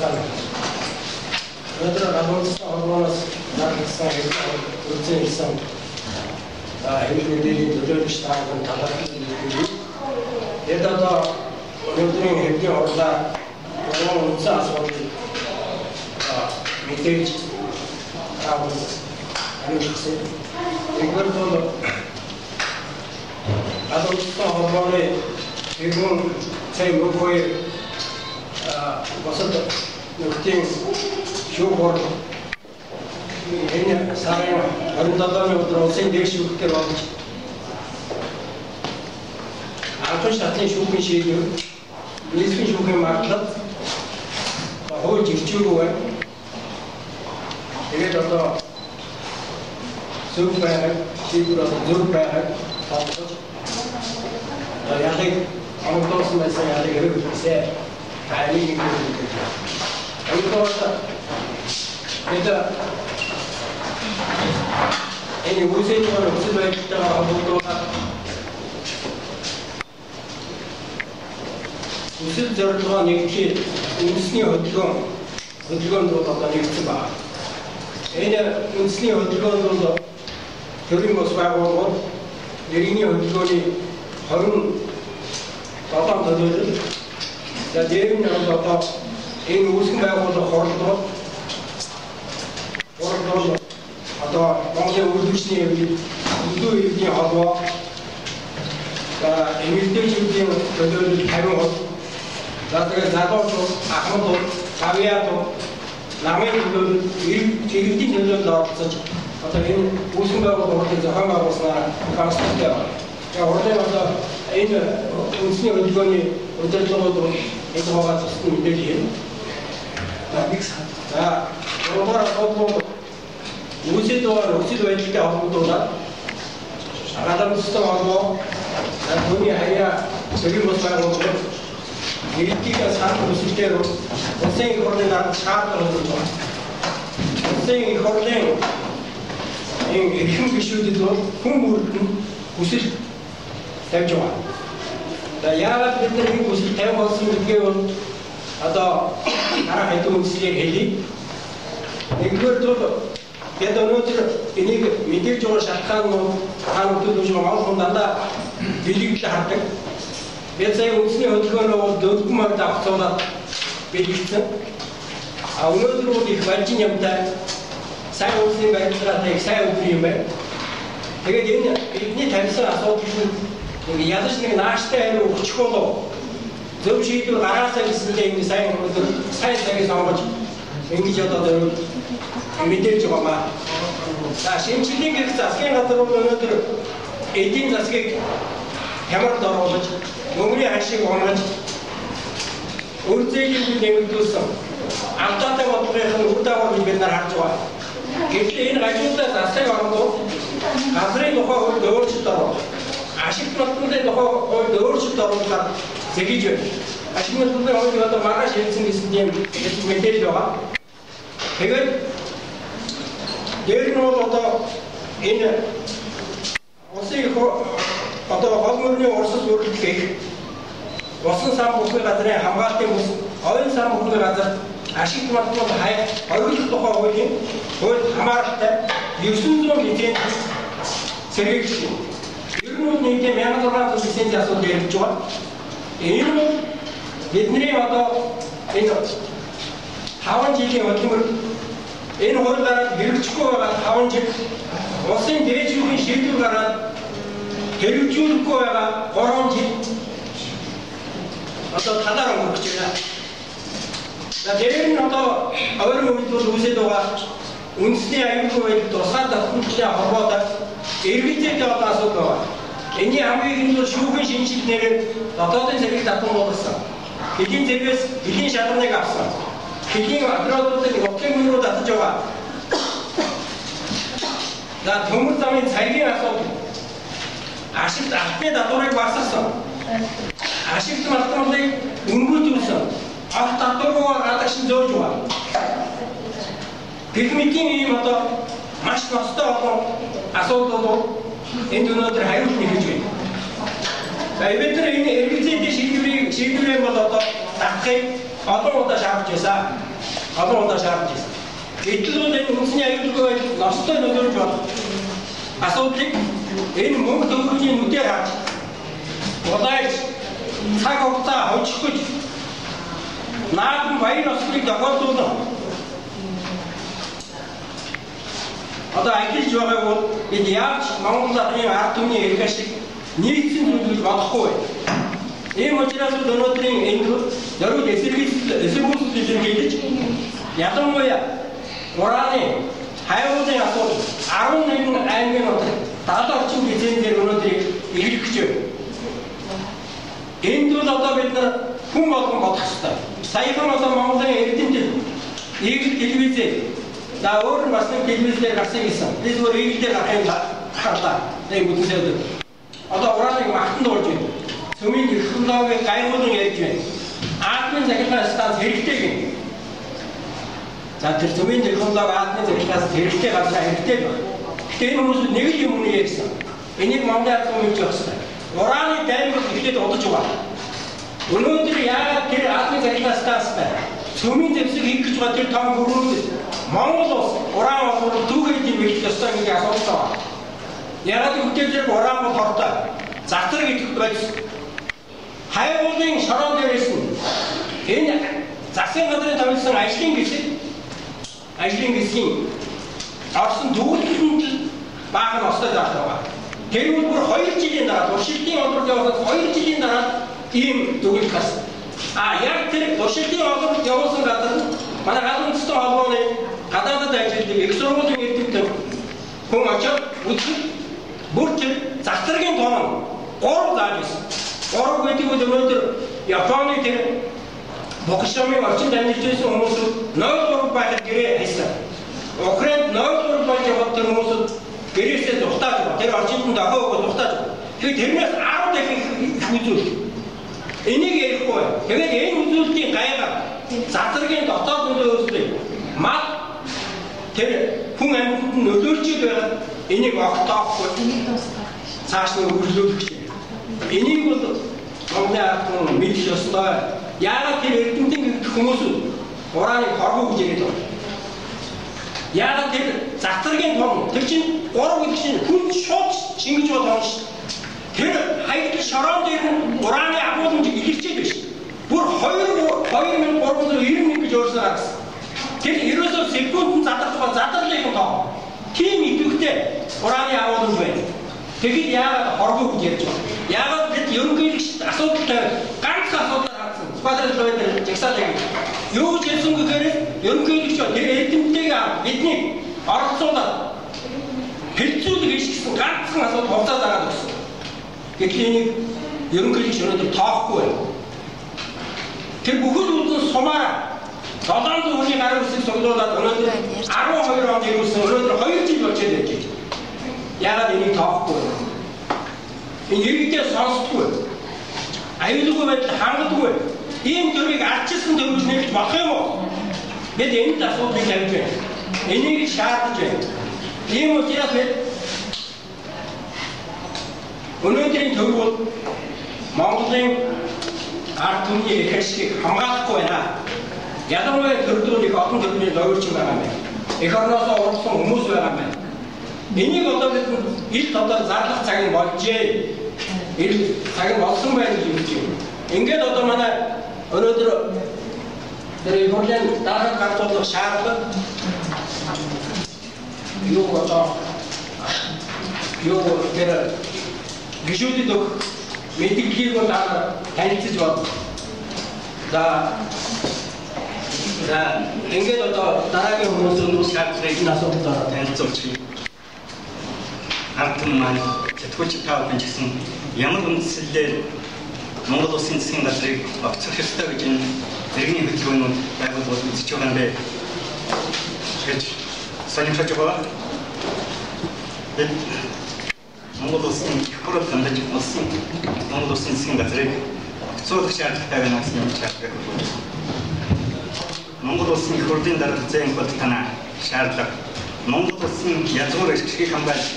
байна. Өнөөдөр гадуурсан холбооноос наадсан үржин ирсэн хэвлэл мэдээллийн төлөөлөгч таамаг талархал эд одоо өнөөдрийн хэвлийн хурлаа үнсэн асуудал мэдээж хариулсан. Эгээр бол гадуурсан холбооны хэвлэн цай мөгөөр босод нутгийн шүүхөр энэ сарын 27-ны өдөр улсын дэш шүүхтэр болж албан шатны шүүхийн шийдвэр нийслэлийн шүүхийн магадлал хууль зөрчилгүй байна. Тэгээд одоо зөв байгаад шийдвэр зөв байгаад тавьж яахыг амтолсон байсан яахыг хэрэгжүүлсэн. Тайлыг хийх. Өөрөөр энэ үсэж байгаа үсэл байдалтай холбоотойгоор үсэл зорилгоо нэгтгэж үндэсний хөдөлгөөнд бол одоо нэгдсэн байна. Энэ үндэсний хөдөлгөөнд бол төрийн бос байгууллагууд иргэний хөдөлгөөний 27 төлөөлөл за дээр нь одоо энэ үүсгэн байгуулах хордлого одоо Монголын үйлдвэрчний хөдөө иргэний холбоо за эмэгтэйчүүдийн төлөөлөл 50%, за тэгээд залуучууд, ахмадууд, савьяатууд, намын төлөөлөл, иргэдийн төлөөлөлд оролцож одоо энэ үүсгэн байгуулалтын зохион байгуулснаар конституцтэй байна. За урдын одоо энэ үндэсний хөдөлгөөний удирдлагууд энэ хаваа туссан мэдээлэл юм. За гурван асуудал үүсэж байгаа нөхцөл байдалтай холбогдуулаад гадаадсан холбоо түүний хаяа төрийн бос байгууллагууд иргэдийн санал хүсэлтээр улсын их хурлын дарга шаардлага өгч байна. Улсын их хурлын энэ эрхэм гишүүдэд бол хүн бүрдэн хүсэл тавьж байгаа. За яагаад бид нар энэ хүсэл тавих болсон гэдгээ бол одоо дараа хэдэн үндслээр хэлье. Нэгдүгээр бол бид өнөөдөр энийг мэдээж байгаа шалтгаан нь хаануудад үүж байгаа хүн дандаа бэлэгдэл хардаг. Бид сая үндэсний хөдөлгөөнөө бол дөрвөн морд авцуулаад бэлэгдсэн. А өнөөдөр бол их важин юмтай сайн улсын байдлаараа их сайн үгүй юм байна. Тэгээд энэ бидний тавьсан асуудал нь ядаж нэг нааштай хариу өгчих болов зөв шийдвэр гаргаасаа гэсэндээ энэ сайн өнөөдөр сайн цагийг сонгож ингэж одоо мэдээж байгаа. За шинжилгээний гэрх засгийн газар бол өнөөдөр эдийн засгийг хямралд оруулж мөнгөний хашиг унгаж үр зээгийг нэмэгдүүлсэн. Амтаатай бодлогын үр дагаврыг бид нар харж байгаа. Гэвч энэ гажуудаа засаг орнууд газрын тухай хувьд өөрчлөлт оруулж ашигт батлуулын тухай хувьд өөрчлөлт оруулахаар зэгэж байна. Ашигт батлуулын хувьд одоо маргааш хэлсэн гэсэн юм мэдээлэл байгаа. Тэгээд дээр нь бол одоо энэ улсын одоо гол мөрний урсгал бүрэлдэхийг усан сан бүхний газрын хамгаалтын бүс оюун сан бүхний газар ашигт батлуулах хоёулах тухай хуулийн хууль хамааралтай 900 нэгэн сэргийлж байна. Ер нь нийтдээ 1600 лицензийн асуудал ярьж байгаа. Энэ нь бидний одоо энэ 5 жилийн хөдөлмөр энэ хууль гараад хэрэгжихгүй байгаа 5 жил улсын дээд шүүхийн шийдвэр гараад хэрэгжүүлэхгүй байгаа 3 жил одоо талаар өнгөрч байна. За дээр нь одоо ойрын үед бол үүсэж байгаа үндэсний аюулгүй байдал тусгай давтамжтай холбоотой эргэлзээтэй одоо асуудал байна. Эний хамгийн их нь шүүхийн шинжилнээр дотоодын зэрэг татан болгосон. Хэдийн зэрэгээс хэдийн шалганыг авсан. Хэдийн адроодуудыг нутгийн мөн рүү татаж байгаа. За төмөр замын цагийн асуудал. Ашигт албаны дадварыг багасгасан. Ашигт мартмалыг өнгөрүүлсэн. Алт дадвараар гадагш нь зөөж байгаа. Гэрмэтийн ийм одоо маш ностой олон асуудал бол энд өнөөдөр хариулт нэгж байна. За бид нар энэ эргэлзээтэй шийдвэрээ бол одоо давхыг олон удаа шаардж байсан. Гэтэл энэ үндэсний аюулгүй байдал ностой нөлөөлж байна. Асуудлыг энэ мөнгө төгрөгийн нүдээр харж удааж цаг хугацаа хожих гэж наадам баяр ёслолыг тохиолдуулна. Одоо ажиллаж байгаа бол бид яаж Монгол Улсын ард түмний эрх ашиг нийцсэн зүйлж бодохгүй. Ийм учраас өнөөдрийн энэ зориуд эсэргүүцэл илэрхийлж ялангуяа ураны хайруулын асуудал 11 аймгийн нутаг 70 орчим лицензээр өнөөдөр эрхлэх гэж байна. Энд бол одоо бид нар хүн болгон бодох хэрэгтэй. Саяхан одоо Монголын эрдэмтэд Игэл телевизээр за өөр нь бас нэг телевизээр гарсан гэсэн. Бид өөр Игэл дээр гарахыг харлаа. Нэг бүтэнсээр одоо урааныг магтан дуулж байна. Цөмийн технологиг гайхуулан ярьж байна. Атомын захиргааны станц хэрэгтэй гэнэ. За тэр цөмийн технологи атомын захиргаанаас хэрэгтэй газар хэрэгтэй байна. Тэгэхээр энэ хүмүүс нэг юм үнэ ярьсан. Энийг Монголын ард түмэн хэлж өгсөн. Ураны даймаг ихлэд удаж байгаа. Өнөөдөр яагаад тэр атомын захиргааны станцтай цөмийн зэвсэг хийх гэж байгаа тэр том хөрөнгө Монгол улс уран олбор түүхийд хэлэх ёстой гэж асууж байгаа. Яагаад үгтэй уран бол хортой. Затар гэдэг байдс. Хайруулын шорон дээрээс нь энэ засгийн газрын томилсон ажлын хэсгийн орсон төгөлтөнд баах нь остой заах байгаа. Тэр бол бүр 2 жилийн дараа туршилтын олборт явуулсан 2 жилийн дараа ийм төгөлт гарсан. Яг тэр туршилтын олборт явуулсан газар манай гадаад үндэстэн холбооны гадаадд ажилладаг их сургуулийн эрдэмтэн хүн очоод үзэх бүр тэр застрын тоон 3 зааж байсан. 3 гэдэг нь өнөөдөр Японы тэр Бокшомын орчинд амьдарч байсан хүмүүсүүд 0.3 байхад гэрээ хайсан. Украинд 0.3 байж яваад тэр хүмүүсүүд гэрээсээ духтааж байгаа. Тэр орчинд нь дохоо өгөө духтааж байгаа. Тэгэхээр тэрнээс 10 дахин их үзүүл. Энийг ярихгүй. Тэгээд энэ үзүүлэлтийн гайхаа застрын дотоод нөлөө үүсдэг. Мал тэр хүн амьтанд нөлөөлж байгаа энийг огтоохгүй. Цааш нь үргэлжлүүлэх гэж. Энийг бол Монголын ард түмэн мэдэх ёстой. Яагаад тэр эрдэмтэн гэх хүмүүсүүд урааныг хоргоо гэж яриад байна. Яагаад тэр застрын том тэр чинь 3 гэдэг чинь хүн шууд шингэж байгаа том шүү. Тэр хайртай шорон дээр нь урааны агуулмж илэрчээд байна шүү. Бүр 2391 гэж өөрсдөө гаргасан. Тэр ерөөсөө секундд задралын том. Тийм идэвхтэй урааны агуулмж байна. Тэгэхэд яагаад хоргоо гэж ярьж байна? Яагаад бид ерөнхийлөгчд асуудалтай ганц асуудал гаргасан. Спадрал лойдер жагсаалаа. Юу гэж хэлсэн гэхээр ерөнхийлөгч тэр эрдэмтэйгээ бидний оролцуулаад хэлцүүлэг хийсэн ганцхан асуудал хугацаа зараад өгсөн. Гэтэл энийг ерөнхийлөгч өнөөдөр тоохгүй байна. Тэр бүхэл үзэн сумаараа 700 хүний гарын үсэг цуглуулад өнөөдөр 12 онд ирүүлсэн өнөөдөр 2 жил болчиход байж байна. Яагаад энийг тоохгүй вэ? Энэ иргэдээ сонсдоггүй. Аюулгүй байдал хангадаггүй. Ийм төрийг арчилсан төвөж нэгж болох юм уу? Бид энэ асуудлыг тавьж байна. Энийг шаардж байна. Ийм учраас бид өнөөдрийн төв бол Монголын ард түмний эрх ашигыг хамгаалахгүй байна. Ялангуяа төрөлдрүүд их олон төрлийн зовлон байгаа юм байна. Эх орноосоо урагсан хүмүүс байгаа юм байна. Энийг одоо бид ил тодор зарлах цаг нь болжээ. Ил цаг нь болсон байх гэж хэлж байна. Ингээд одоо манай өнөөдөр тэр Монголын дараах гартуулах шаардлага юу тэр гişүүдэд өгөх мэдээллийг бол танилцж байна. За ингээд одоо дараагийн хүмүүсээс шаардлагыг энэ асуудалд танилцуулж байна. Ард түмэн маань сэтгүүлч таавал гэсэн ямар үндслээр Монгол Улсын засгийн газрыг огцох ёстой гэж энэ иргэний хөтөлбөрүүд байгуулж үзэж байгаа юм бэ гэж санамжлаж байгаа. Монгол Улсын их хурл хандаж болсон Монгол Улсын засгийн газрыг огцоох шаардлагатай байна гэсэн юм шаардлага байна. Монгол Улсын их хурлын дарга зээн бол танаа шаардлага Монгол Улсын язгуур ашиг хамгаалж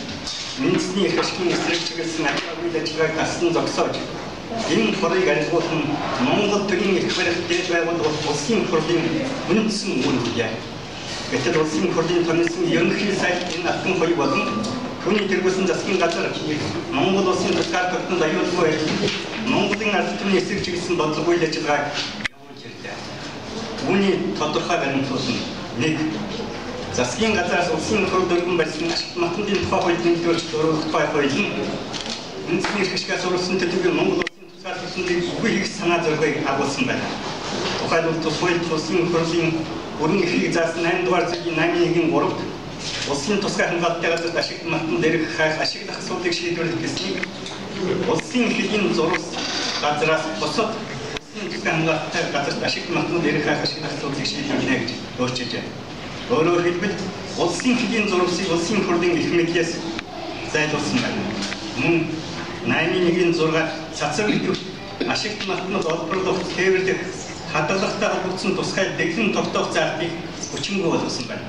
үндэсний эрх ашигын эсрэг чиглэсэн ажил үйлчлэгийг тассан зогсоож Энэ хорыг арилгуулсан Монгол төрийн их барилтын байгууллага улсын хурлын үндсэн үйл явдал. Гэтэл улсын хурлын томилсон ерөнхий сайд энэ алтан хоёрыг болон түүний тэргүүлсэн засгийн газар Монгол улсын тусгаар тогтнол аюулгүй Монголын ард түмний эсрэг чиглэсэн бодлого үйл ажиллагааг явуулж ирлээ. Үүний тодорхой баримтлуулсан 1. Засгийн газраас улсын хурд өргөн барьсан ашигт математикийн тухай хууль нэмэгдүүлж тухай хууль нь үндэсний хэсгээс уралсан төлөвийн Монгол улсын тусгаар төсөндийг үгүй хийх санаа зорилгыг агуулсан байна. Тухайлбал тус хууль улсын хурлын бүрэн эрхийг заасан 8 дугаар зүйлийн 8-1-ийн 3-т улсын тусгай хамгаалалтын газарт ашигт математикийн дээрх ашиг дах асуудлыг шийдвэрлэх гэснийг улсын хэдийн зурвас газраас босод улсын тусгай хамгаалалтын газарт ашигт математикийн дээрх ашиг дах асуудлыг шийдвэрлэнэ гэж өөрчилж байна. Өөрөөр хэлбэл улсын хэдийн зурвасыг улсын хурлын эрх мэдлээс зайлуулсан байна. Мөн 8-1-6 цацар гэдэг ашигт математик олборлох тээвэрлэх хадгалагтай холбогдсон тусгай дэглэм тогтоох заалтыг хүчингүй болгосон байна.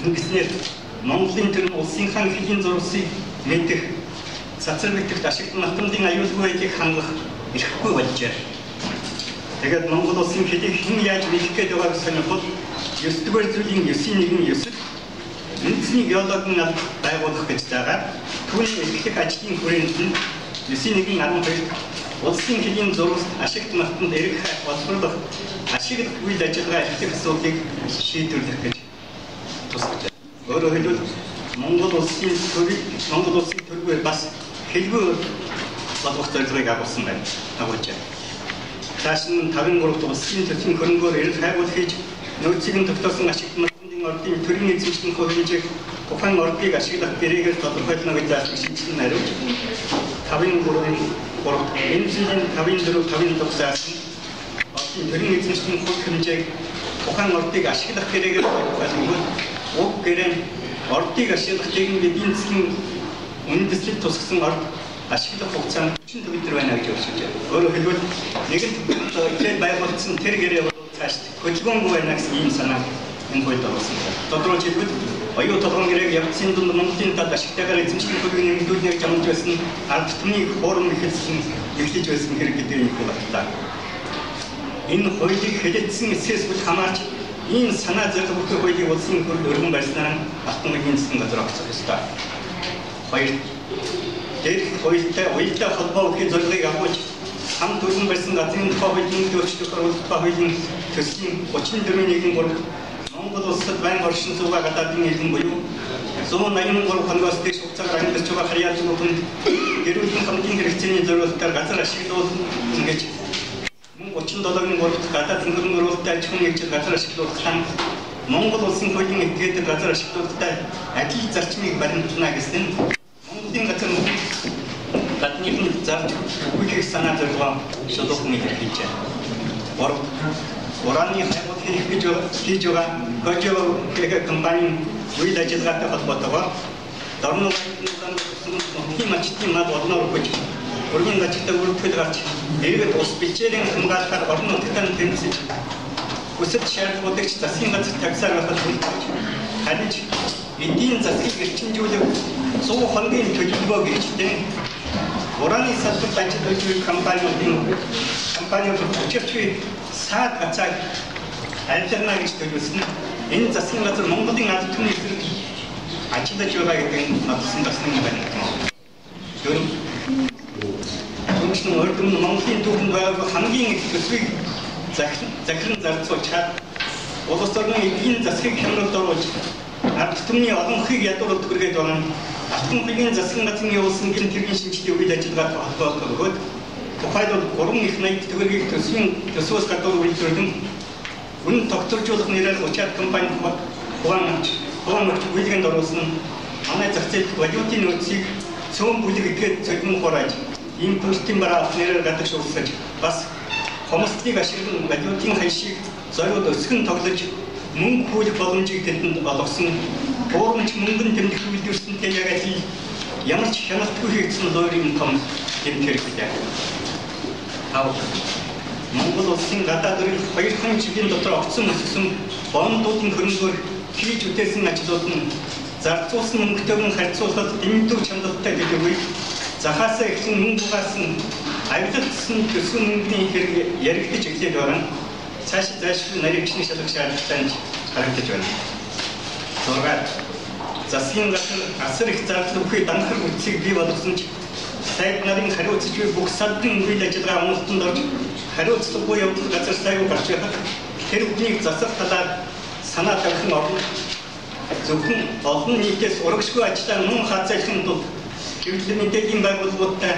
Ингэснээр Монголын төрийн улсынхаа хэдийн зурвасыг мэдэх цацар мэдэх ашигт математикийн аюулгүй байдлыг хангах эрхгүй болжээ. Тэгээд Монгол улсын хэдийг хэн яаж мэдэх гээд байгааг сонирхол 9-р зүйлийн 9-1-9-д үндэсний геологийн алба байгуулах гэж байгаа. Түүний эрхлэх ажлын хүрээнд нь 9-1-12 улсын хэдийн зурвас ашигт математикт эрх олборлох ашиг үйл ажиллагаа эрхлэх асуудлыг шийдвэрлэх гэж тусгаж байна. Өөрөөр хэлбэл Монгол улсын төрөөр бас хэлбэр болгох зорилгыг агуулсан байна. Агуулж байна. Цааш нь 53-т улсын төсвийн хөрөнгөөр эрх хайгуул хийж нөөцийг тогтоосон ашигт математикийн ордын төрийн эзэмшлийн хэмжээг тухайн ордыг ашиглах гэрээгээр тодорхойлно гэж заасан шинжилгээ хариуж 53-т энэ жилийн 54-55 заасан ордын төрийн эзэмшлийн хэмжээг тухайн ордыг ашиглах гэрээгээр тодорхойлно. Уг гэрээ ордыг ашиглах гэрээний эдийн засгийн үндэслэл тусгасан орд ашиглах хугацаа 40 өдөр байна гэж өөрчилж байна. Өөрөөр хэлбэл нэгэн төлөв байгуулагдсан тэр гэрээ цааш хөдөлгөөнгүй байна гэсэн ийм санаа энэ хуульд орсон. Тодорхойлж хэлбэл оюу толгойн гэрээг явцын дунд Монголын тал ашигтайгаар эзэмшлийн хөлийг нэмэгдүүлнээр жамж байсан ард түмний форум эхлэж байсан хэрэг гэдэг юм байна. Энэ хуулийг хэлэлцсэн эсээс бүл хамаарч ийм санаа зорилго бүхий хуулийг улсын хурд өргөн барьснаар алтан үеийн засгийн газар огцох ёстой. 2. Дээрх уялдаа холбоо бүхий зорилгыг агуулж хамт өргөн барьсан газрын тухай хуулийн өөрчлөлт оруулах хуулийн төслийн 34-1-3 Монгол улсад байнга оршин суугаа гадаадын иргэн буюу 183 хоногоос дээш хугацаагаар амьдарч байгаа харьяалын бүхэнд гэр бүлийн хамтын хэрэгцээний зорилгоор газар ашиглуулна гэж мөн 37-3-т гадаад хөрөнгө оруулалттай аж ахуйн нэгжил газар ашиглуулах Монгол улсын хуулийн этгээдэг газар ашиглуулалттай адил зарчмыг баримтлана гэсэн нь Монголын газар гадныхын зарж үхэх санаа зорилгоо шалгуулсан илэрхийлж байна. 3. Ураны хайгуул хийж байгаа Кожо компани үйл ажиллагаатай холбоотойгоор дорнод мачтын мад олноор өгч өргөн ажигтай үргэлжлэл гарч эргээд ус бичээрийн хамгаалахаар орон нутгийн тэмцэж хүсэл шаардлагуудыг засгийн газар тагсаар байхад хүлээж харин эдийн засгийг эрчимжүүлэх 100 хоногийн төлөвлөгөө гэрчтэй ураны салбарт ажиллаж буй компаниуд өчигдөр саад гацааг альтерна гэж төлөвлөсөн. Энэ засгийн газар Монголын ард түмний эсрэг ажиллаж байгаа гэдэг нь батсан засгийн байна. Түүнчлэн өргөн Монголын түүхэнд байгаа хамгийн их төсвийг захиран зарцуулж чад улс орны эдийн засгийг хямралд оруулж ард түмний олон хийг ядуурд хүргээд байгаа алтан үеийн засгийн газрын явуулсан гэн тэргийн шинжилгээ үйл ажиллагаатай холбоотой бөгөөд тухайлбал 3 их 80 төгрөгийг төсвөөс гадуур үйлдвэрлэн үнэ тогтворжуулах нэрээр 30-аад компани хугаан үйлгэнд оруулсан манай зах зээлд валютын нөөцийг цөөн бүлэг игээд цогцон хурааж импортын бараа нэрээр гадаг шуурсаж бас хомсдгийг ашиглан валютын хашийг зориуд өсгөн тоглож мөнгө хууль боломжийг тэдэнд олгосон форумч мөнгөн тэмдэг үйлдвэрсэн яг л ямар ч хяналтгүй хийгдсэн лойрын том тэмдэг хэрэгтэй. Монгол улсын гадаад өргөх 2 жилийн дотор огцон өссөн бондуудын хөрөнгөөр хийж үтээсэн ажлууд нь зарцуулсан мөнгөтэйгэн харьцуулахад дэмждэг чанартай гэдэг үе захаасаа ихсэн мөнгө бугаасан авилгасан төсвийн мөнгөний хэрэг яригдж эхлэх орон цааш нарийн бичний шалгах шаардлагатай харагдаж байна. 6. Засгийн газар асар их зардал өгөх данхар үтсийг бий болгосон ч сайд нарын хариуцж буй бүх салбарын үйл ажиллагаа амлалтанд орж хариуцлагагүй явдал газар сайгүй гарч байхад тэр бүхнийг засах талаар санаа тавьсан олон зөвхөн олон нийтээс урагшгүй ажиллаа мөн хазаалахын тулд хэвлэл мэдээллийн байгууллагуудтай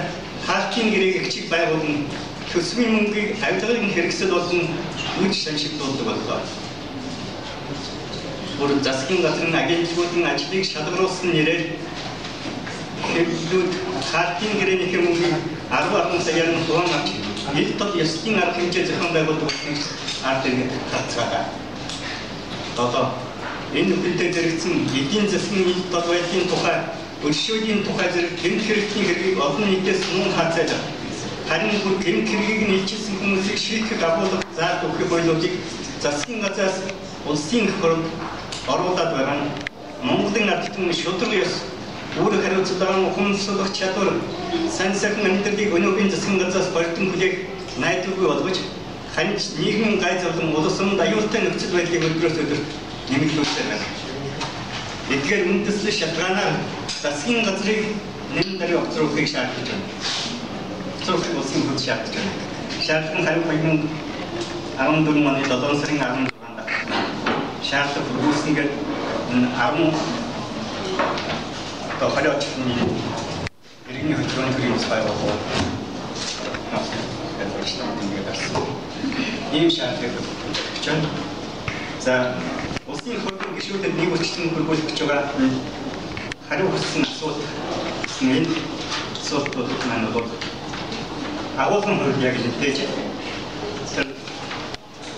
хаалтын гэрээг хичиг байгуулна төсвийн мөнгийг авилгын хэрэгсэл болон үйл шаншигдуулдаг боллоо. Бүр засгийн газрын агентлагуудын ажлыг шалгаруулсан нэрээр хэвлэлүүд хаалтын гэрээний мөнгийг 10 саяар нь тугаан авч ил тод ёслолын арга хэмжээ зохион байгуулдаг болсныг ард иргэд хацгаалаа. Одоо энэ үгтэй зэрэгцэн эдийн засгийн ил тод байдлын тухай өршөөлийн тухай зэрэг гэмт хэрэгтийн хэргийг олон нийтээс мөн хазаалаа. Харин бүр гэмт хэргийг нь илчилсэн хүмүүсийг шийтгэх агуулга зааж өгөх бодлогыг засгийн газраас улсын хөрөнд оруулаад байгаа нь Монголын ард түмний шудраг ёс өөр хариуцлагаан ухамсарлах чадвар сайн сайхан амьдралыг өнөөгийн засгийн газраас болтон хүлээх найдваргүй болгож хариуц нийгмийн гайзавлан улс орнд аюултай нөхцөл байдлыг өдрөөс өдөрт нэмэгдүүлсэн байна. Эдгээр үндэслэл шалтгаанаар засгийн газрыг нэн даруй огцруулахыг шаардаж байна. Зөвхөн улсын хурд шаардаж байна. Шаардлага хариу 2014 оны 7 сарын 16-нд шаардлага хүргүүлсэнгээр 10 хариуцлагын иргэний хөтөлбөрийн хэрэгс байгууллагууд ийм шаардлага бичсэн. За улсын хурлын гишүүдэд нэг үсгийн хөрвүүлж байгаа хариу хүссэн асуултууд маань бол агуулгын хөрөг яг хэлж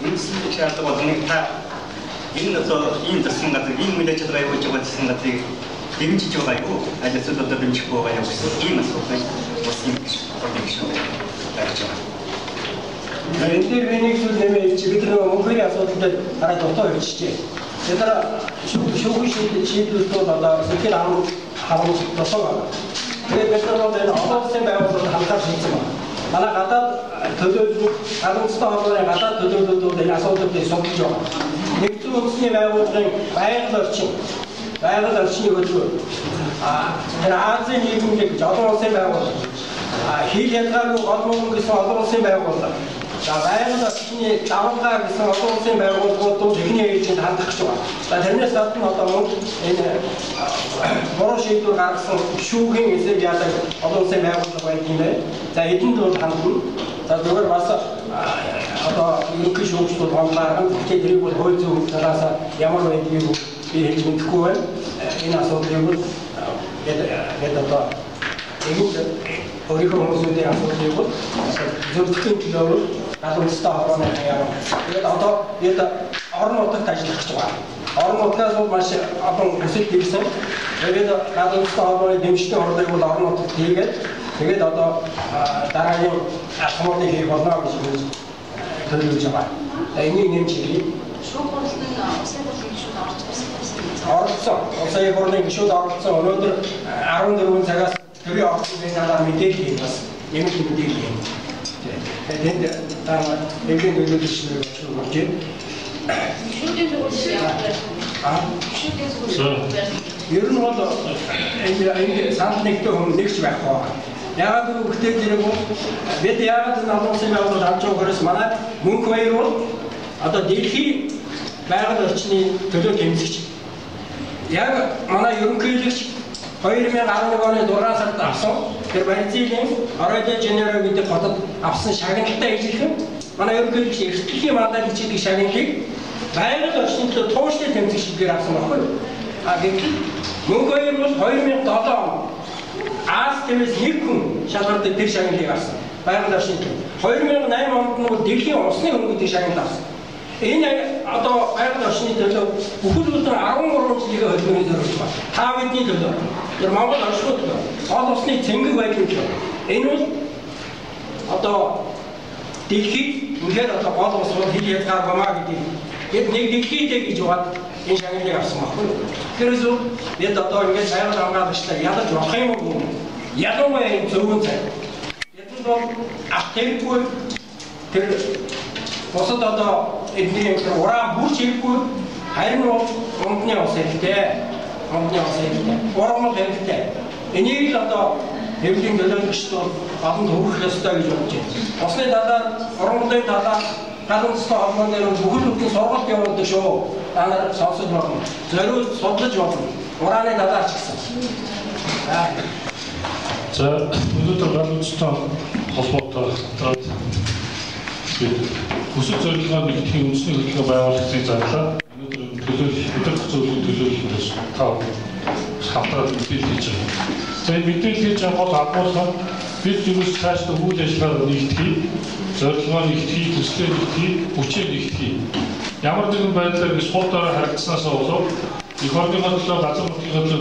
үндэслэл шаардлага болгоныг та энэ ийм засгийн газар ийм үйл ажиллагаа явуулж байгаа засгийн газрыг дэмжиж байгаа юу? Ажлуудад дэмжих байгаа юу гэсэн ийм асуултыг улсын хурлын гишүүдэд тавьж байгаа. Энэ дээр нэг зүйл нэмээд бид нэг мөнгөний асуудалд хараад дотоо явчихжээ. Тэгэхээр шүүхийн шийдвэрт бол одоо сэтгэл харамж тосоо байна. Тэгээд бид нар бол энэ олон байгууллагууд хамтар шийдсэн байна. Манай гадаад төлөөлөл харамцтай холбооны гадаад төлөөллүүд энэ асуудлыг судалж байгаа. Нэгдсэн үндэсний байгууллагын байгаль орчны хөтөлбөр энэ Азийн нийгмийн олон улсын байгууллага хил хязгааргүй голмон гэсэн олон улсын байгууллага байгаль орчны давангаа гэсэн олон улсын байгууллагууд ихний ээлжинд хандах гэж байна. Тэрнээс гадна одоо энэ бороо шийдвэр гаргасан шүүхийн эсрэг яадаг олон улсын байгууллага байдаг юм байна. За эдэнд бол хандна. За зөвхөн бас одоо ерөнхий шүүгчдүүд хонглаархан тэгэхээр тэрийг бол хууль зүйн талаас ямар байдгийг би хэлж мэдэхгүй байна. Энэ асуудлыг бол гэдэг одоо өөрийнхөө хүмүүсийн асуудлыг бол зөвлөхийн төлөө гадуурстай холбооны хаяа. Тэгээд одоо бид орон нутагт ажиллах гэж байгаа. Орон нутгаас бол маш олон хүсэл төрсэн. Тэгээд гадуурстай холбооны дэмжлэгийн хурлыг бол орон нутагт хийгээд тэгээд одоо дараагийн алхмуудыг хийх болно гэж төлөвлөж байгаа. Энийг нэмж хэлье. Шүүх хурлын улсын хурлын гишүүд оролцсон. Улсын хурлын гишүүд оролцсон. Өнөөдөр 14 цагаас төрийн оролцсон байнаар мэдээлэл юм бас нэмэлт мэдээлэл юм. Тэгээд нэгэн төлөвлөсөн гэж болж байна. Шүүдийн ер нь бол энэ санал нэгтэй хүмүүс нэгч байх байна. Яагаад гэвэл зэрэг бид яагаад энэ улсын байгууллагад авч байгаагаас манай мөнх баяр бол одоо дэлхийн байгаль орчны төлөө тэмцэгч. Яг манай ерөнхийлөгч 2011 оны 6 сард авсан тэр Бразилийн Rio-де-Жанейро гэдэг хотод авсан шагналтай ижилхэн манай ерөнхийлөгч эрхтлийн мандат хичээдэг шагналыг байгаль орчны төлөө тууштай тэмцэгчдээр авсан байхгүй юу? Гэтэл мөнх баяр бол 2007 он Аз тэмээс нэг хүн шалгалтад тэр шагналыг авсан. Байгаль орчны төлөө 2008 онд нь бол дэлхийн усны хөнгөдийн шагнал авсан. Энэ одоо байгаль орчны төлөө бүхэл бүтэн 13 жилийн хөдөлмөрийн зорилго байна. Та бидний төлөө тэр Монгол орчны төлөө гол усны цэнгэг байдлын төлөө энэ бол одоо дэлхийд үнээр одоо гол ус бол хил язгаар бамаа гэдэг нэг дэлхийдээ гэж угаад энэ шагналыг авсан байхгүй юу? Тэрээс бид одоо ингээд байгаль хамгаалагчтай ялаж болох юм уу? Ялангуяа энэ зөвхөн цай. Бидний бол темгүй тэр босод одоо эдний ураа бүрч хэрэггүй харин ондны ус хэрэгтэй. Ондны ус хэрэгтэй. Ургамал хэрэгтэй. Энийг л одоо хэвлийн төлөөлөгчд бол олон төвлөрөх ёстой гэж бодож байна. Усны талаар, ургамлын талаар галан цэцэн холбоон дээр бүхэл бүтэн сургалт явуулдаг шүү. Та нар сонсож болно. Зориуд судлаж болно. Урааны талаар ч гэсэн. За өнөөдөр галан цэцэн холбоотой хүсэл зорилгоо нэгтгэхийн үндэсний хөтөлбөр байгуулалтыг зарлаа. Өнөөдөр өдөр зөвлөлийн төлөөлөлтөөс тав хамтраад мэдээлэл хийж байгаа. За энэ мэдээлэл хийж байгаа гол агуулга бид юус цаашдаа үйл ажиллагаа нэгтгэе, зорилгоо нэгтгэе, төслөө нэгтгэе, хүчээ нэгтгэе. Ямар нэгэн байдлаар бид сул дорой харагдсанаас болоод их орныхоо төлөө газар нутгийн төлөө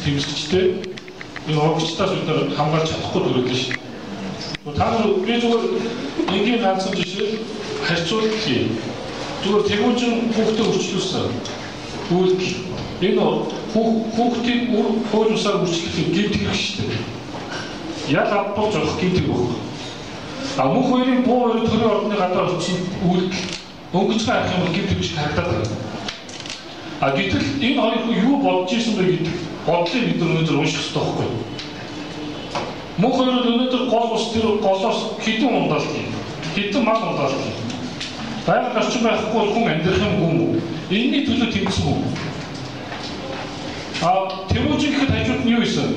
тэмцэгчтэй энэ урагчдаас бид нар хамгаалж чадахгүй төрөлдөн шүү. Та нар би зүгээр энгийн ганцхан жишээ харьцуулт хий. Зүгээр тэгүүжин хүүхдээ өрчлүүлсэн. Үйлдэл энэ хүүхдийн хууль бусаар үрчлэх гэмт хэрэг шүү дээ. Ял авбалж авах гэмт хэрэг баг. Мөнх хоёрын буу хоёр төрийн ордны гадаа очсон үйлдэл өнгөцгөө авах юм бол гэмт хэрэг шиг харагдаад байна. Гэтэл энэ хоёр юу бодож ирсэн бэ гэдэг бодлыг бид өнөөдөр унших хэрэгтэй байхгүй. Мөнх хоёр өнөөдөр гол ус тэр голоос хідэн ундаалдаг. Хідэн мал ундаалдаг. Байгаль орчин байхгүй хүн амьдрах юм хүн. Энэний төлөө тэмцсэн хүн. Тэмүүжин гэхэд хажууд нь юу ийсэн?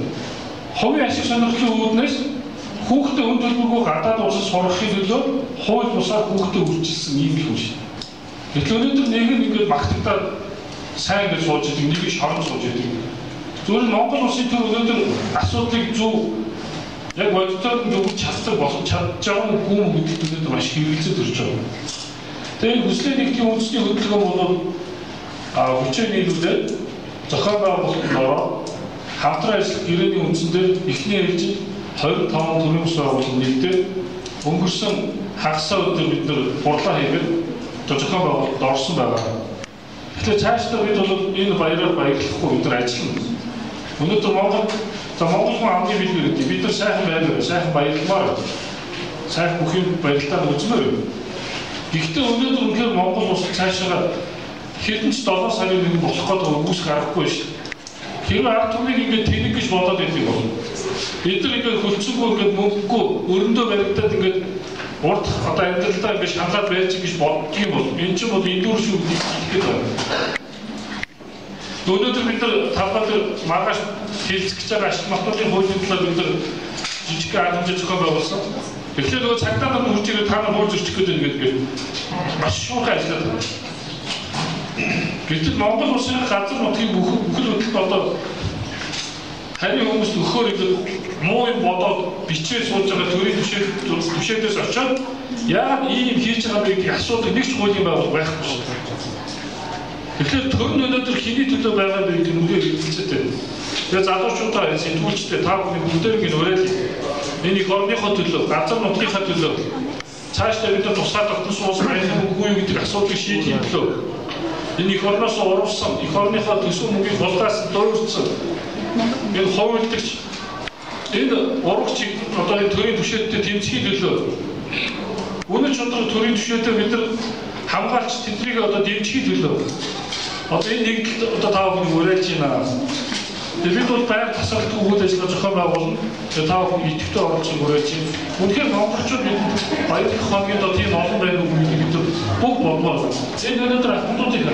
Хувийн ашиг сонирхлын үүднээс хүүхдээ өн төлбөргүй гадаад улсад сургахын төлөө хууль бусаар хүүхдээ үржилсэн юм их юм шиг. Гэтэл өнөөдөр нэг нь ингээд магтагдаад сайн гэж сууж идэг, нэг нь шорон сууж идэг. Зөвхөн Монгол улсын төр өнөөдөр асуудлыг зөв яг бодитоор нь өгч чаддаг болох чадж байгаа хүн гэдэгт өнөөдөр маш хэрэгэлцэж төрж байгаа. Тэгээд хүслийн нэгдлийн үндэсний хөтөлбөр бол хүчээ нийлүүлээд зохион байгуулалтанд ороод хамтран ажиллах гэрээний үндсэндээ эхний ээлжид 25 төрийн ус байгуулалт нэгдээд өнгөрсөн хагасаа өдөр бид нар хурлаа хийгээд зохион байгуулалтанд орсон байгаа. Тэгэхээр цаашдаа бид бол энэ баяраар баярлахгүй бид нар ажиллана. Өнөөдөр Монгол хүн амны билгээр гэдэг. Бид нар сайхан байлаа, сайхан баярламаар сайхан бүх юм баярлалаа үзмээр. Гэхдээ өнөөдөр үнэхээр Монгол улс цаашаа хэдэн ч 7 сарын нэг болох гэдэг үгс гарахгүй шүү. Хэрвээ ард түмнийг ингээд тэнэг гэж бодоод байдаг бол бид нар ингээд хөлцөнгөө ингээд мөнгөгүй өрөндөө баригдаад ингээд урд одоо амьдралдаа ингээд шаналаад байж гэж боддог юм бол энэ ч бол эндүүр шүү гэдэг хэлэхэд байна. Өнөөдөр бид нар талбай дээр маргааш хэлцэж байгаа ашиг матуудын хуулийн талаар бид нар жижиг хангамж зохион байгуулсан. Тэгэхээр нөгөө цагдаа нар үрж ирээд та нар хууль зөрчих гэдэг ингээд маш шуурхай ажиллаад байна. Гэтэл Монгол улсын газар нутгийн бүхэл хөдөлт одоо харин хүмүүс нөхөр ингээд муу юм бодоод бичээ сууж байгаа төрийн түвшээдээс очоод яагаад ийм хийж байгаа бэ гэдэг асуудал нэг ч хуулийн байгууллага байхгүй шүү. Тэгэхээр төр нь өнөөдөр хэний төлөө байгаа бэ гэдэг нь үнээр хэлцээтэй. Тэгээ залуучуудаа сэтгүүлчтэй та бүхэн бүгдээрээ уриал энэ их орныхоо төлөө, газар нутгийнхаа төлөө цаашдаа бид тусгай тогтсон улс аяхан үгүй юу гэдэг асуудлыг шийдэх төлөө энэ их орноос урвсан, их орныхоо төсөв мөнгөний булгаас дөрвөлдсөн энэ ховлдогч энэ урагч одоо энэ төрийн түвшээтэй тэмцэхийн төлөө үнэ чанар төрийн түвшээтэй бид нар хамгаалч тэднийг одоо дэмжихийн төлөө одоо энэ нэгдэл одоо та бүхэн уриалж байна. Тэгээд бид бол байр тасалт үйл ажиллагаа зохион байгуулна. Тэгээд та бүхэн идэвхтэй оролцсон уриалж байна. Үнэхээр монголчууд бид баярын хоногийн одоо тийм олон байр үг бид бүх болмоо. Энэ өнөөдөр ахмадуудыг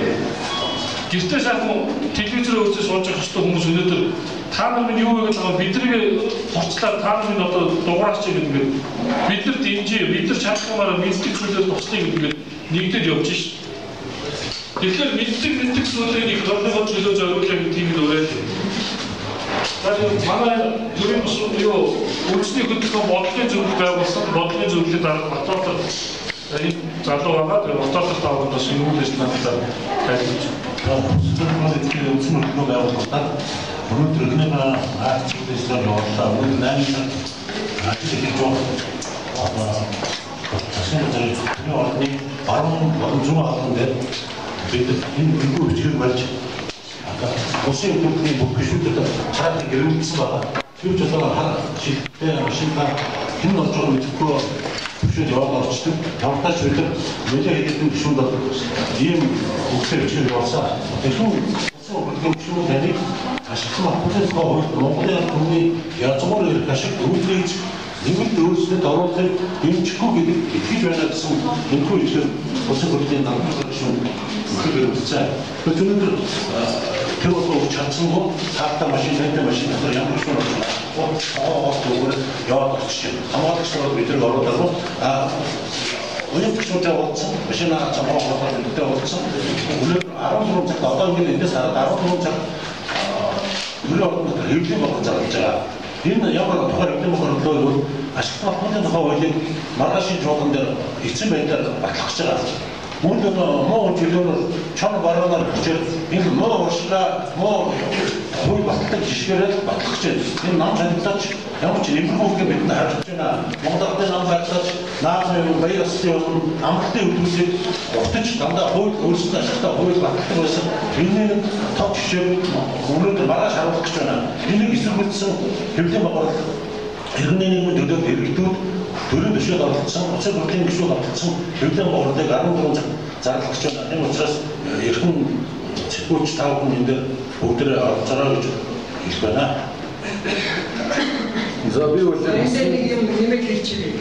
гэртээ сайхан телевизээр үзэж сууж байгаа хэвчээ хүмүүс өнөөдөр та нар юу вэ гэж байгаа биднийг хурцлаад та нарын одоо дугаарч байгаа гэдэг бид нар дэмжиж бид нар чадхаараа мэддэг зүйлээр туслая гэдэг нэгдээд явж шээ. Тэгэхээр мэддэг зүйлийг их орныхоо төлөө зориулах гэдэг юм уриал. Манай төрийн бус юу үндэсний хөтөлбөр бодлогын зөвлөлт байгуулсан бодлогын зөвлөлийн дарга Батбаатар энэ залуу байгаа. Тэр Батбаатар таавал бас энэ үйл ажиллагаанд тайлбарч байна. Үндэсний хөтөлбөр байгуулсан. Өнөөдөр ихний акц үйл ажиллагаа явуулсан. Өнөөдөр 8 сард ажил хийж байгаа. Асуун төрийн орны баруун зүүн хаалган дээр бид энэ үгүй бичгээр барьж усын хөтөлбөрийн бүх гишүүдэд хараад гэрүүлсэн байгаа. тэр жолоо харах шилтэй машинаа хэн орж байгаа мэдэхгүй төвшөд яваад орчдөг. Тавтаач бид нэлээд хэдэн гишүүнд ийм үгсээр бичиж явуулсан. Тэгэхээр хөдөлгөөн таныг ашиглан авахын тулд Монголын хүмүүний язгуур ирэх ашиг үүднийж нэгэн өөрсдөд оруулахыг дэмжихгүй гэдэг итгэж байна гэсэн энэхүү ишлэл улсын хурлын дарга гишүүн өгөхөөр үзсэн. Өнөөдөр тэр бол чадсангүй таатаа машин тантай машин дотор ямар ч юм бол яваад очиж байна. Хамаалагч нар бидрэг оруулаад өнөөдөр гişүүнтэй уулзсан машинаа цамгаа болоод энэтэй уулзсан. Өнөөдөр 13 цагт одоо ингээд эндээс хараад 13 цаг хэвлэлийн болон зарж байгаа. Энэ ямар тухай хэвлэлийн болон бол ашиглах хуулийн тухай хуулийг маргаашийн жуулан дээр эцэн байдлаар батлах гэж байгаа. Мөн муу жилээр чанар баруунаар бичээд энэ муу уршилаа муу хууль батлах жишгээрээ батлах гэж энэ нам танилцаач ямар ч нэмэрхүүгээ бидэнд харж байна. Монголын нам байдлаач наадмын баярсын амралтын хөдөлгөөнийг ухтаж дандаа хууль өөрсдөө ашигтай хууль батлах байсан. Энэ тод жишээ өнөөдөр маргааш харуулах гэж байна. Энийг эсэргүүцсэн хэвлэлийн байгууллага иргэний нийгмийн төлөөд иргэдүүд төрийн төшөөд оролцсон, улсын хурлын гишүүд оролцсон хэвлэлийн байгууллагыг 14 цаг зарлах гэж байна. Энэ учраас эрхэм зэвгүүч тав хүн энэ дээр бүгдээ оролцоорой гэж хэлж байна. За би үлээ нэг юм нэмэж хэлчихье.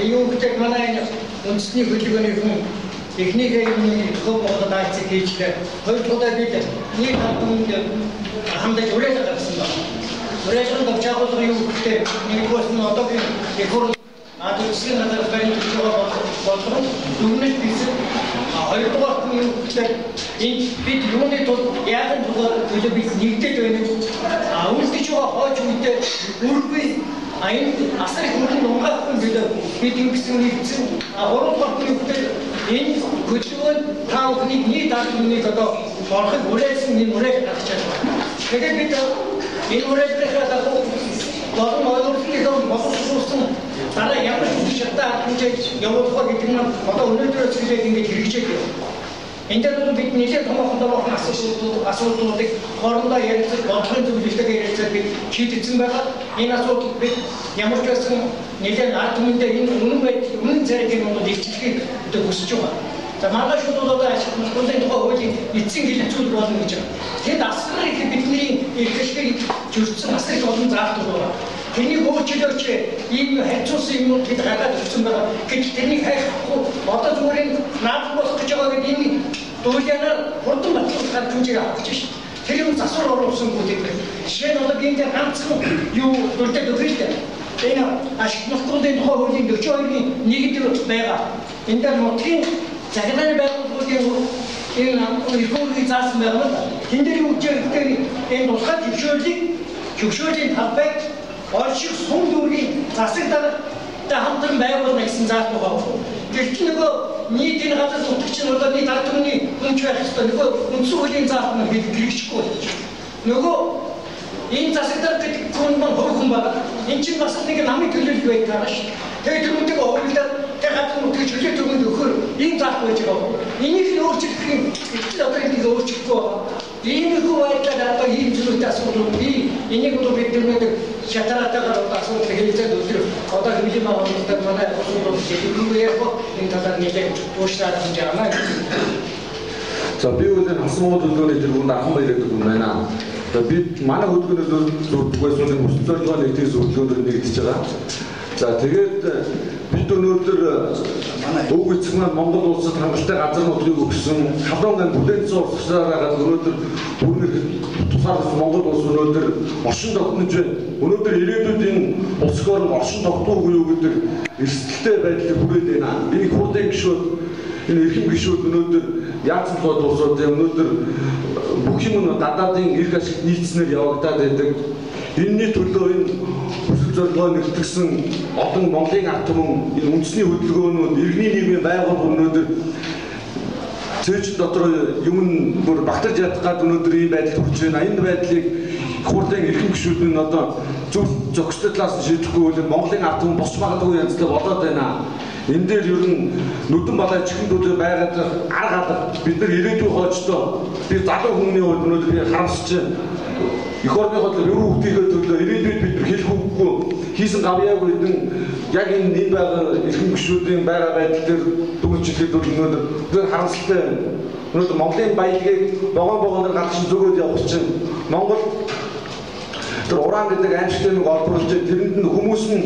Юу гэдэг манай үндэсний хөдөлгөөний хүн техникийн юмны тохиол болоод айцыг хийжлээ. Хоёр удаа бид нэг хамтанд хамтдаа үрээд гарсан байна. Үрээд гавчаагуулга юу гэдэг нэг болсон одоогийн технологи Адилхан надад байна гэж бодлоо. Дүгнэж бисээ хоёрдугаар нь юу гэхээр энэ бид юуны тул яагаад төлөө бид нэгдэж байна. Үлдэж байгаа хойч үедээ үргүй энэ асар их өргөн унгаах бид ингэсэн нэгдсэн. Гуравдугаар нь юу гэхээр энэ хөдөлгөөн таавхны нийт ард түмнийг одоо орохыг үрээсэн энэ үрээ гаргаж байна. Тэгэхээр бид энэ үрээсээ дагуу болон ойлгуулалтыг боловсруулсан дараа ямар ч шалтгаан хүчтэй явуулах гэдэг нь одоо өнөөдрөөс эхлээд ингэж хэрэгжиж байна. Энд дээр бид нэлээд томоохон асуудлуудыг хоорондоо ярилцаж бодлогын зөвлөлтөөр ярилцаж бид шийдсэн байгаа. Энэ асуудал бид ямар ч байсан нэлээд ард түмэндээ энэ үнэн зэрэг юм бол илчлэхийг хүсэж байгаа. За маргааш бол одоо ашиглах хуулийн тухай хуулийн эцсийн хэлэлцүүл болно гэж байна. Тэд асар их бидний эрхлэлийг зөрчсөн асар их олон заалтууд байна. Тэнийг өөрчлөөч ийм хайцуулсан юмуд бид гадаад өгсөн байгаа. Гэвч тэрнийг хайхгүй одоо зүгээр наад болох гэж байгаа гэдэг энэ дуулианаар хурдан батлах гарч хүчийг авах гэж байна. Тэр юм засвар оруулсан гэдэг. Жишээ нь одоо би энэ ганцхан юу дуртай өгөх дээ. Энэ ашиглах хуулийн тухай хуулийн 42-ийн 1-д байгаа. Энэ дээр нутгийн захиргааны байгууллагын энэ реформыг заасан байгаа. Тэн дээр юу гэж хэлэхдээ энэ тусгай зөвшөөрлийн талбайг орших сум дүүргийн засаг даргатай хамтран байгуулна гэсэн заалт байгаа. Гэвч нөгөө нийтийн газар нутагч нь одоо нийт ард түмний хүнч байх ёстой. Нөгөө үндсэн хуулийн заалт нь хэрэгжихгүй болж байна. Нөгөө энэ засаг дарга гэдэг хүн маань хүн байгаа. Энд чинь бас нэг намын төлөөлөл байдаг шүү. Тэгээд түрүүндээ хуулиар тэр газар нутагч хөлөө төрөнд өгөхөр ийм заалт байж байгаа. Энийг нь өөрчлөх юм. Гэвч одоо энийг өөрчлөхгүй байгаа. Ийм их байдлаар одоо ийм зүйлүүд асуудал би энийг бол бид нэг шатаратайгаар асуудал хэлцээд өдөр одоо хэвлэлийн байгууллагад манай асуудал хэлбэрээр энэ талаар нэлээд туушраад хийж байгаа юм. За би үлээ хасан муу төлөвлөгөөний зэрэг анхан баярдаг юм байна. За бид манай хөдөлгөөнөөр зүрхгүйсэн хөдөлгөөний нэгтгэж зөвлөгөөнөөр нэгдэж байгаа. За тэгээд бид өнөөдөр өг эцэг маань Монгол улсад хангалттай газар нутгийг өгсөн халуун бүлээн зурсараа өнөөдөр бүрнэр тусаарсан Монгол улс өнөөдөр оршин тогтнож байна. Өнөөдөр ирээдүйд энэ улсгаар оршин тогтоогүй юу гэдэг эрсдэлтэй байдлыг хүрээд байна. Энэ хурдан гişүүд энэ эрхэм гişүүд өнөөдөр яасан тул дуусаад өнөөдөр бүх юм гадаадын эрх ашигт нийцснээр явагдаад байдаг. Энэний төлөө энэ хүсэл зорилгоо нэгтгэсэн олон Монголын ард түмэн энэ үндэсний хөдөлгөөнүүд иргэний нийгмийн байгууллага өнөөдөр цэж дотор юм бүр багтарч ядах гад өнөөдөр ийм байдалд хүрч байна. Энэ байдлыг хурдан эрхэм гишүүд нь одоо зөв зохистой талаас нь шийдэхгүй бол Монголын ард түмэн босч магадгүй янзтай болоод байна. Энэ дээр ер нь нүдэн балай чихэндүүд байгаад арга алга бид нар ирээдүйн хоочтой би залуу хүмүүний хувьд өнөөдөр харамсаж байна. Их орны бодлого юу хөвтгийхээ төлөө ирээдүйд бид хийсэн гавьяаг үдэн яг энэ байгаа эрхэм гишүүдийн байраа байдал дээр дүгнжлээд өнөөдөр харамсалтай өнөөдөр Монголын баялагийг богоон гадагш зөгөөд явах чинь Монгол тэр уран гэдэг аимшигтай нэг олборлж тэрэнд нь хүмүүс нь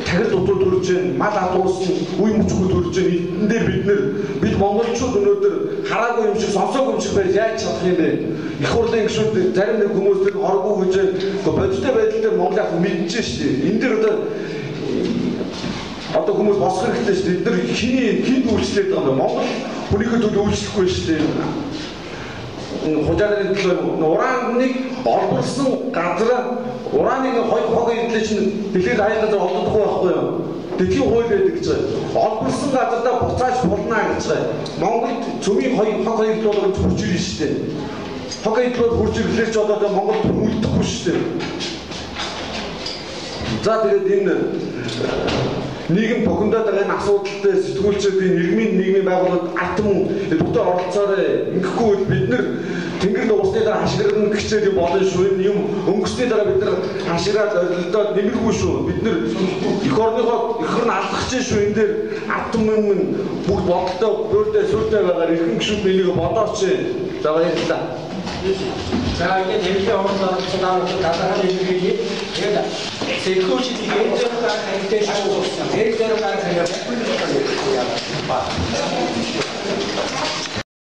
тахил дутуу төрж जैन мал адуулсан үе мөчгөө төрж जैन эдэн дээр бид монголчууд өнөөдөр хараагүй юм шиг сонсоогүй юм шиг байж яаж чадах юм бэ? Их хурлын гишүүд зарим нэг хүмүүс тэр оргуу гэж бодиттой байдал дээр Монголыг мэдчихэж шүү дээ. Энэ дээр одоо хүмүүс босох хэрэгтэй шүү дээ. Бид нар хинд үйлчлээд байгаа юм. Монгол хүнийхээ төлөө үйлчлэхгүй шүү дээ. Хожааны төлөө ураныг олборсон газар ураныг хог эдлээ чинь дэлхийд аян газар олдохгүй байхгүй юу? Дэлхийн хууль байдаг гэж байна. Олборсон газардаа буцааж болно гэж байна. Монголд цөмийн хог эдлүүд хурж ирнэ шүү дээ. Хог эдлүүд хурж ирлээ ч одоо Монгол үлдэхгүй шүү дээ. За тэгээд энэ нийгэм бохомдоод байгаа энэ асуудалтай сэтгүүлчдийн нийгмийн байгууллагууд ард түмэн бүгдээр оролцоорой. Ингэхгүй бол бид нар тэнгэр дуусны дараа хашгирна гэхчээд болно шүү. Энэ юм өнгөсний дараа бид нар хашгираад орилдоод нэмэргүй шүү. Бид нар эх орны алдах чинь шүү. Энэ дээр ард түмэн бүгд бодолтой өөртөө сүртэй байгаа эрхэм гишүүд энийг бодооч. За баярлалаа. 자, 이게 대표 언어서 나오는 다양한 얘기들이 제가 세코시티 개인적으로 가는 게 아니고 개인적으로 가는 게